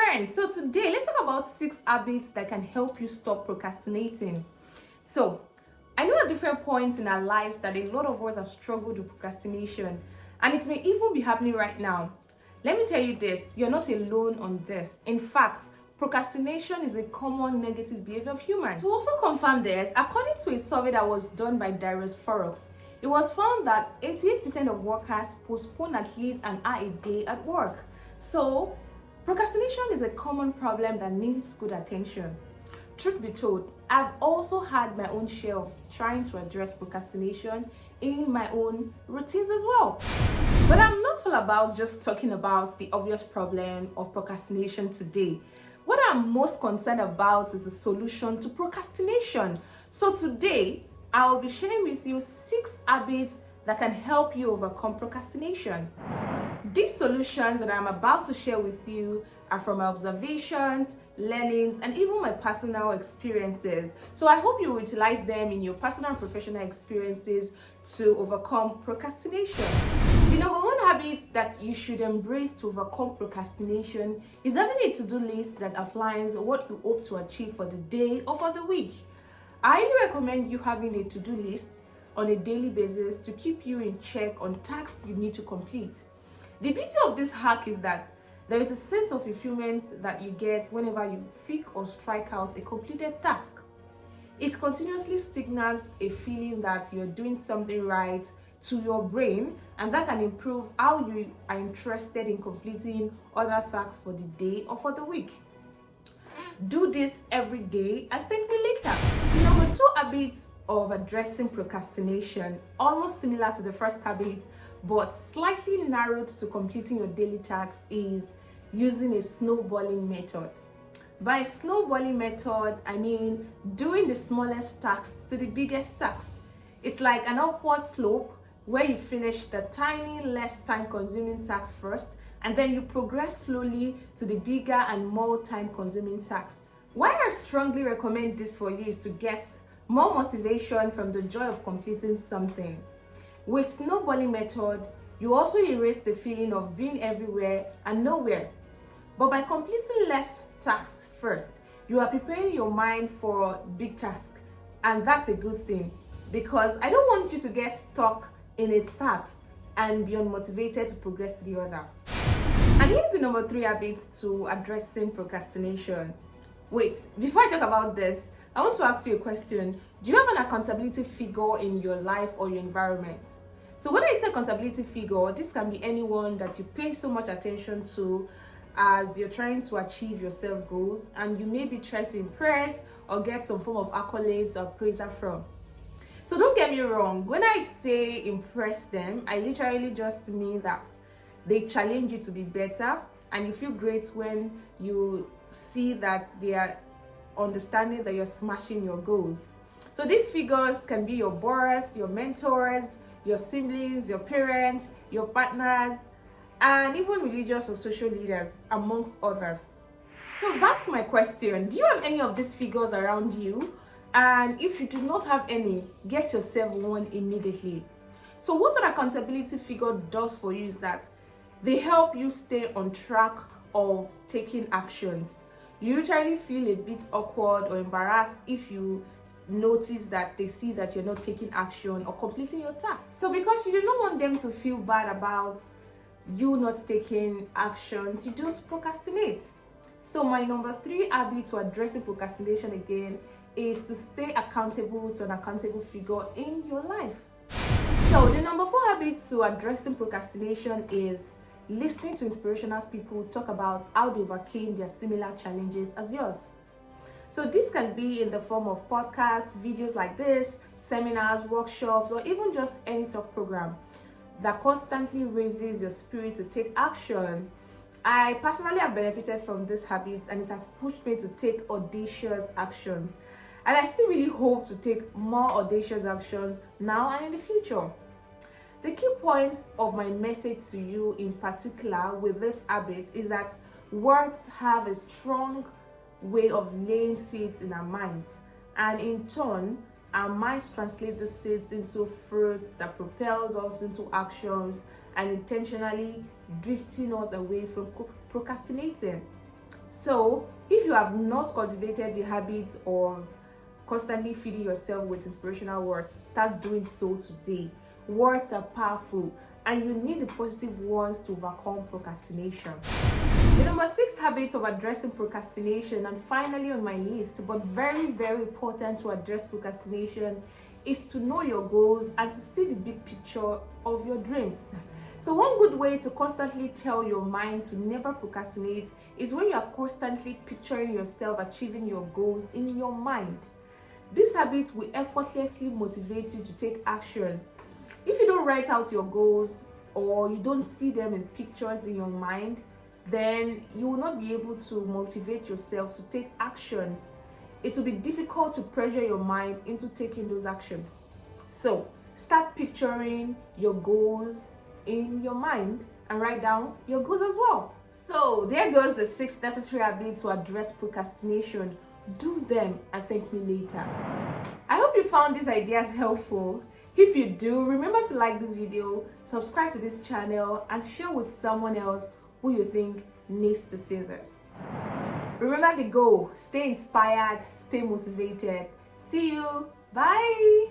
friends, so today let's talk about 6 habits that can help you stop procrastinating. So I know at different points in our lives that a lot of us have struggled with procrastination, and it may even be happening right now. Let me tell you this, you're not alone on this. In fact, procrastination is a common negative behavior of humans. To also confirm this, according to a survey that was done by Darius Foroux, it was found that 88% of workers postpone at least an hour a day at work. So procrastination is a common problem that needs good attention. Truth be told, I've also had my own share of trying to address procrastination in my own routines as well. But I'm not all about just talking about the obvious problem of procrastination today. What I'm most concerned about is the solution to procrastination. So today, I'll be sharing with you 6 habits that can help you overcome procrastination. These solutions that I'm about to share with you are from my observations, learnings, and even my personal experiences. So I hope you will utilize them in your personal and professional experiences to overcome procrastination. The number 1 habit that you should embrace to overcome procrastination is having a to-do list that outlines what you hope to achieve for the day or for the week. I highly recommend you having a to-do list on a daily basis to keep you in check on tasks you need to complete. The beauty of this hack is that there is a sense of fulfillment that you get whenever you tick or strike out a completed task. It continuously signals a feeling that you're doing something right to your brain, and that can improve how you are interested in completing other tasks for the day or for the week. Do this every day and thank me later. The number 2 habit of addressing procrastination, almost similar to the first habit, but slightly narrowed to completing your daily tasks, is using a snowballing method. By snowballing method, I mean doing the smallest tasks to the biggest tasks. It's like an upward slope where you finish the tiny, less time-consuming tasks first, and then you progress slowly to the bigger and more time-consuming tasks. Why I strongly recommend this for you is to get more motivation from the joy of completing something. With snowballing method, you also erase the feeling of being everywhere and nowhere. But by completing less tasks first, you are preparing your mind for big tasks, and that's a good thing, because I don't want you to get stuck in a task and be unmotivated to progress to the other. And here's the number 3 habit to addressing procrastination. Wait, before I talk about this, I want to ask you a question. Do you have an accountability figure in your life or your environment? So when I say accountability figure, this can be anyone that you pay so much attention to as you're trying to achieve your self goals, and you maybe try to impress or get some form of accolades or praise from. So don't get me wrong, when I say impress them, I literally just mean that they challenge you to be better, and you feel great when you see that they are understanding that you're smashing your goals. So these figures can be your boss, your mentors, your siblings, your parents, your partners, and even religious or social leaders, amongst others. So back to my question, do you have any of these figures around you? And if you do not have any, get yourself one immediately. So what an accountability figure does for you is that they help you stay on track of taking actions. You usually feel a bit awkward or embarrassed if you notice that they see that you're not taking action or completing your task. So because you do not want them to feel bad about you not taking actions, you don't procrastinate. So my number 3 habit to addressing procrastination again is to stay accountable to an accountable figure in your life. So the number 4 habit to addressing procrastination is listening to inspirational people talk about how they overcame their similar challenges as yours. So this can be in the form of podcasts, videos like this, seminars, workshops, or even just any talk program that constantly raises your spirit to take action. I personally have benefited from this habit, and it has pushed me to take audacious actions. And I still really hope to take more audacious actions now and in the future. The key points of my message to you in particular with this habit is that words have a strong way of laying seeds in our minds, and in turn our minds translate the seeds into fruits that propels us into actions and intentionally drifting us away from procrastinating. So if you have not cultivated the habit of constantly feeding yourself with inspirational words, start doing so today. Words are powerful, and you need the positive ones to overcome procrastination. The number 6 habit of addressing procrastination, and finally on my list, but very, very important to address procrastination, is to know your goals and to see the big picture of your dreams. So one good way to constantly tell your mind to never procrastinate is when you are constantly picturing yourself achieving your goals in your mind. This habit will effortlessly motivate you to take actions. If you don't write out your goals or you don't see them in pictures in your mind, then you will not be able to motivate yourself to take actions. It will be difficult to pressure your mind into taking those actions. So start picturing your goals in your mind and write down your goals as well. So there goes the 6 necessary habits to address procrastination. Do them and thank me later. I hope you found these ideas helpful. If you do, remember to like this video, subscribe to this channel, and share with someone else who you think needs to see this. Remember the goal: stay inspired, stay motivated. See you. Bye.